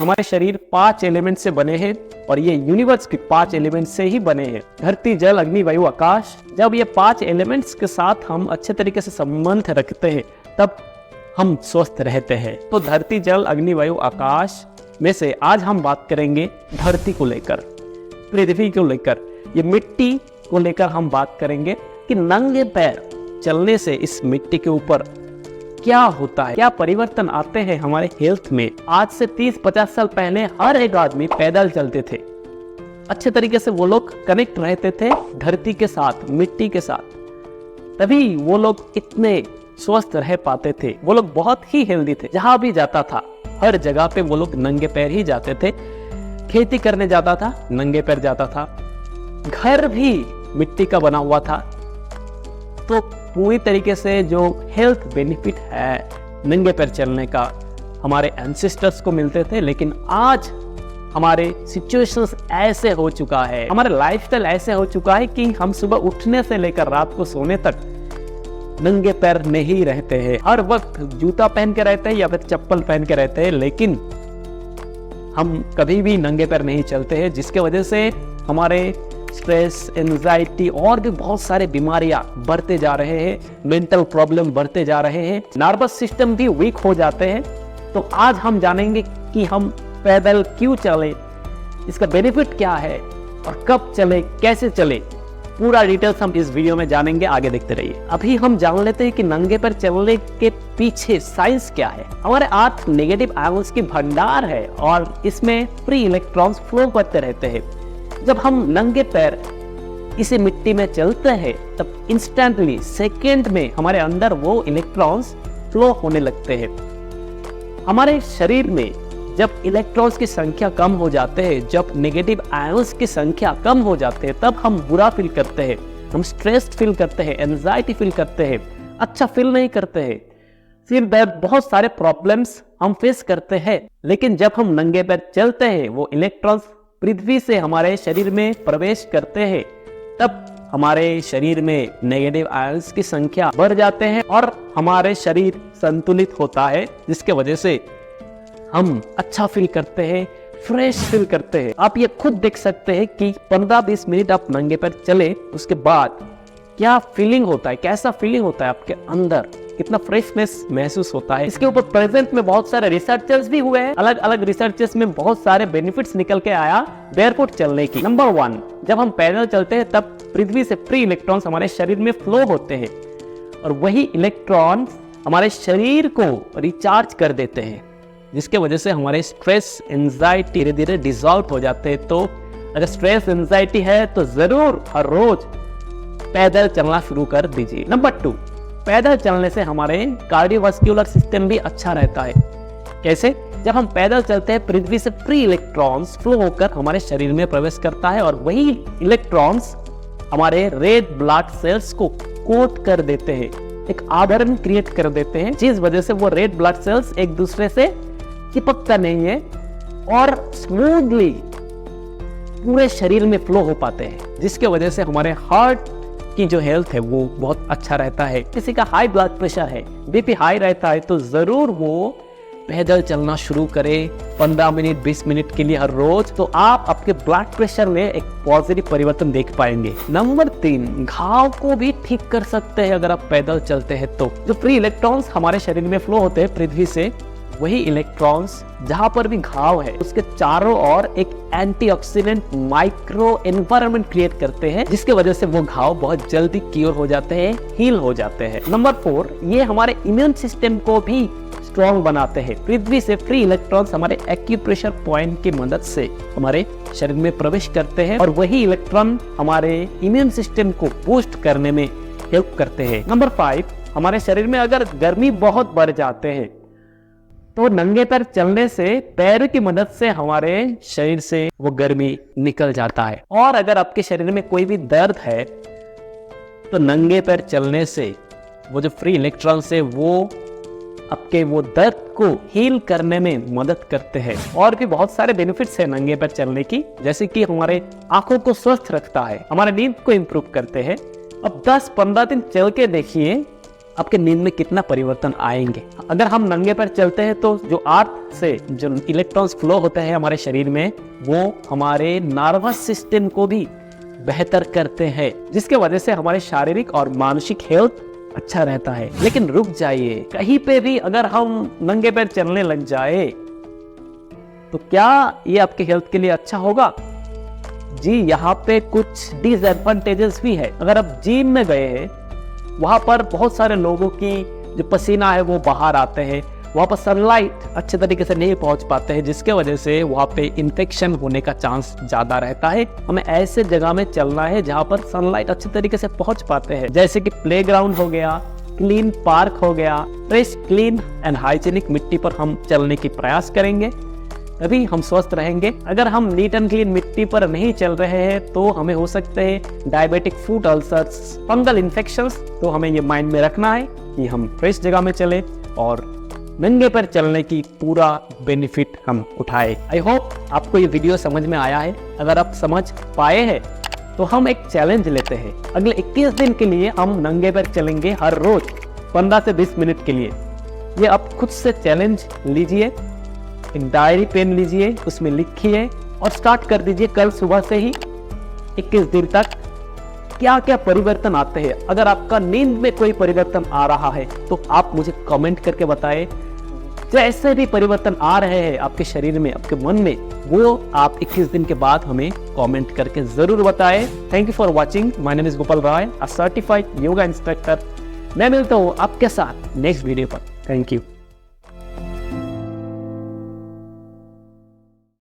हमारे शरीर 5 एलिमेंट से बने हैं और ये यूनिवर्स के 5 एलिमेंट से ही बने हैं। धरती, जल, अग्नि, वायु, आकाश। जब ये 5 एलिमेंट्स के साथ हम अच्छे तरीके से संबंध रखते हैं तब हम स्वस्थ रहते हैं। तो धरती, जल, अग्नि, वायु, आकाश में से आज हम बात करेंगे धरती को लेकर, पृथ्वी को लेकर, ये मिट्टी को लेकर हम बात करेंगे कि नंगे पैर चलने से इस मिट्टी के ऊपर क्या होता है, क्या परिवर्तन आते हैं हमारे हेल्थ में। आज से 30-50 साल पहले हर एक आदमी पैदल चलते थे। अच्छे तरीके से वो लोग कनेक्ट रहते थे धरती के साथ, मिट्टी के साथ, तभी वो लोग इतने स्वस्थ रह पाते थे। वो लोग बहुत ही हेल्दी थे। जहां भी जाता था हर जगह पे वो लोग नंगे पैर ही जाते थे। खेती करने जाता था, नंगे पैर जाता था। घर भी मिट्टी का बना हुआ था। तो पूरी तरीके से जो हेल्थ बेनिफिट है नंगे पैर चलने का हमारे एंसेस्टर्स को मिलते थे। लेकिन आज हमारे सिचुएशंस ऐसे हो चुका है, हमारे लाइफस्टाइल ऐसे हो चुका है कि हम सुबह उठने से लेकर रात को सोने तक नंगे पैर नहीं रहते हैं। हर वक्त जूता पहन के रहते हैं या फिर चप्पल पहन के रहते हैं, लेकिन हम कभी भी नंगे पैर नहीं चलते हैं, जिसके वजह से हमारे स्ट्रेस, एंजाइटी और भी बहुत सारे बीमारियां बढ़ते जा रहे हैं, मेंटल प्रॉब्लम बढ़ते जा रहे हैं, नर्वस सिस्टम भी वीक हो जाते हैं। तो आज हम जानेंगे कि हम पैदल क्यों चले, इसका बेनिफिट क्या है और कब चले, कैसे चले, पूरा डिटेल्स हम इस वीडियो में जानेंगे। आगे देखते रहिए। अभी हम जान लेते हैं कि नंगे पैर चलने के पीछे साइंस क्या है। हमारे 8 नेगेटिव आयंस की भंडार है और इसमें फ्री इलेक्ट्रॉन्स फ्लो करते रहते हैं। जब हम नंगे पैर इसे मिट्टी में चलते हैं तब इंस्टेंटली सेकेंड में हमारे अंदर वो इलेक्ट्रॉन्स फ्लो होने लगते हैं। हमारे शरीर में जब इलेक्ट्रॉन्स की संख्या कम हो जाते हैं, जब नेगेटिव आयंस की संख्या कम हो जाते हैं, तब हम बुरा फील करते हैं, हम स्ट्रेस्ड फील करते हैं, एंजाइटी फील करते हैं, अच्छा फील नहीं करते हैं, सिर दर्द, बहुत सारे प्रॉब्लम्स हम फेस करते हैं। लेकिन जब हम नंगे पैर चलते हैं, वो इलेक्ट्रॉन्स पृथ्वी से हमारे शरीर में प्रवेश करते हैं, तब हमारे शरीर में नेगेटिव आयंस की संख्या बढ़ जाते हैं और हमारे शरीर संतुलित होता है, जिसके वजह से हम अच्छा फील करते हैं, फ्रेश फील करते हैं। आप ये खुद देख सकते हैं कि 15-20 मिनट आप नंगे पैर चले, उसके बाद क्या फीलिंग होता है, कैसा फीलिंग होता है आपके अंदर, कितना फ्रेशनेस महसूस होता है। इसके ऊपर प्रेजेंट में बहुत सारे रिसर्चर्स भी हुए हैं। अलग अलग रिसर्चर्स में बहुत सारे बेनिफिट्स निकल के आया बेयरफुट चलने की। नंबर 1, जब हम पैदल चलते हैं तब पृथ्वी से फ्री इलेक्ट्रॉन्स हमारे शरीर में फ्लो होते हैं और वही इलेक्ट्रॉन्स हमारे शरीर को रिचार्ज कर देते हैं, जिसके वजह से हमारे स्ट्रेस, एंजाइटी धीरे धीरे डिसॉल्व हो जाते हैं। तो अगर स्ट्रेस, एंजाइटी है तो जरूर हर रोज पैदल चलना शुरू कर दीजिए। नंबर 2, पैदल चलने से हमारे कार्डियोवास्कुलर सिस्टम भी अच्छा रहता है। कैसे? जब हम पैदल चलते हैं पृथ्वी से फ्री इलेक्ट्रॉन्स फ्लो होकर हमारे शरीर में प्रवेश करता है और वही इलेक्ट्रॉन्स हमारे रेड ब्लड सेल्स को कोट कर देते हैं, एक आवरण क्रिएट कर देते हैं, जिस वजह से वो रेड ब्लड सेल्स एक दूसरे से चिपकता नहीं है और स्मूथली पूरे शरीर में फ्लो हो पाते हैं, जिसके वजह से हमारे हार्ट की जो हेल्थ है वो बहुत अच्छा रहता है। किसी का हाई ब्लड प्रेशर है, बीपी हाई रहता है, तो जरूर वो पैदल चलना शुरू करें 15 मिनट 20 मिनट के लिए हर रोज, तो आप आपके ब्लड प्रेशर में एक पॉजिटिव परिवर्तन देख पाएंगे। नंबर 3, घाव को भी ठीक कर सकते हैं अगर आप पैदल चलते हैं तो। जो फ्री इलेक्ट्रॉन्स हमारे शरीर में फ्लो होते हैं पृथ्वी से, वही इलेक्ट्रॉन्स जहां पर भी घाव है उसके चारों ओर एक एंटीऑक्सीडेंट माइक्रो एनवायरनमेंट क्रिएट करते हैं, जिसके वजह से वो घाव बहुत जल्दी क्योर हो जाते हैं, हील हो जाते हैं। नंबर 4, ये हमारे इम्यून सिस्टम को भी स्ट्रॉन्ग बनाते हैं। पृथ्वी से फ्री इलेक्ट्रॉन्स हमारे एक्यूप्रेशर पॉइंट की मदद से हमारे शरीर में प्रवेश करते हैं और वही इलेक्ट्रॉन हमारे इम्यून सिस्टम को बूस्ट करने में हेल्प करते हैं। नंबर 5, हमारे शरीर में अगर गर्मी बहुत बढ़ जाते हैं तो नंगे पैर चलने से पैर की मदद से हमारे शरीर से वो गर्मी निकल जाता है। और अगर आपके शरीर में कोई भी दर्द है तो नंगे पैर चलने से वो जो फ्री इलेक्ट्रॉन्स है वो आपके वो दर्द को हील करने में मदद करते हैं। और भी बहुत सारे बेनिफिट्स हैं नंगे पैर चलने की, जैसे कि हमारे आंखों को स्वस्थ रखता है, हमारे नींद को इम्प्रूव करते हैं। अब 10-15 दिन चल के देखिए, आपके नींद में कितना परिवर्तन आएंगे। अगर हम नंगे पैर चलते हैं तो जो अर्थ से जो इलेक्ट्रॉन्स फ्लो होते हैं हमारे शरीर में, वो हमारे नर्वस सिस्टम को भी बेहतर करते हैं, जिसके वजह से हमारे शारीरिक और मानसिक हेल्थ अच्छा रहता है। लेकिन रुक जाइए, कहीं पे भी अगर हम नंगे पैर चलने लग जाए तो क्या ये आपके हेल्थ के लिए अच्छा होगा? जी, यहाँ पे कुछ डिसएडवांटेजेस भी है। अगर आप जिम में गए हैं, वहां पर बहुत सारे लोगों की जो पसीना है वो बाहर आते हैं, वहां पर सनलाइट अच्छे तरीके से नहीं पहुंच पाते हैं, जिसके वजह से वहां पे इन्फेक्शन होने का चांस ज्यादा रहता है। हमें ऐसे जगह में चलना है जहां पर सनलाइट अच्छे तरीके से पहुंच पाते हैं, जैसे कि प्लेग्राउंड हो गया, क्लीन पार्क हो गया। फ्रेश, क्लीन एंड हाइजीनिक मिट्टी पर हम चलने की प्रयास करेंगे, तभी हम स्वस्थ रहेंगे। अगर हम नीट एंड क्लीन मिट्टी पर नहीं चल रहे हैं तो हमें हो सकते हैं डायबिटिक फूट अल्सर्स, फंगल इन्फेक्शंस। तो हमें ये माइंड में रखना है कि हम फ्रेश जगह में चले और नंगे पर चलने की पूरा बेनिफिट हम उठाए। आई होप आपको ये वीडियो समझ में आया है। अगर आप समझ पाए हैं तो हम एक चैलेंज लेते हैं। अगले 21 दिन के लिए हम नंगे पर चलेंगे, हर रोज 15 से 20 मिनट के लिए। ये आप खुद से चैलेंज लीजिए, एक डायरी पेन लीजिए, उसमें लिखिए और स्टार्ट कर दीजिए कल सुबह से ही। 21 दिन तक क्या क्या परिवर्तन आते हैं। अगर आपका नींद में कोई परिवर्तन आ रहा है तो आप मुझे कमेंट करके बताएं। जैसे भी परिवर्तन आ रहे हैं आपके शरीर में, आपके मन में, वो आप 21 दिन के बाद हमें कमेंट करके जरूर बताएं। Thank you for watching. My name is Gopal Rai, a certified yoga instructor. मैं मिलता हूँ आपके साथ नेक्स्ट वीडियो पर। Thank you.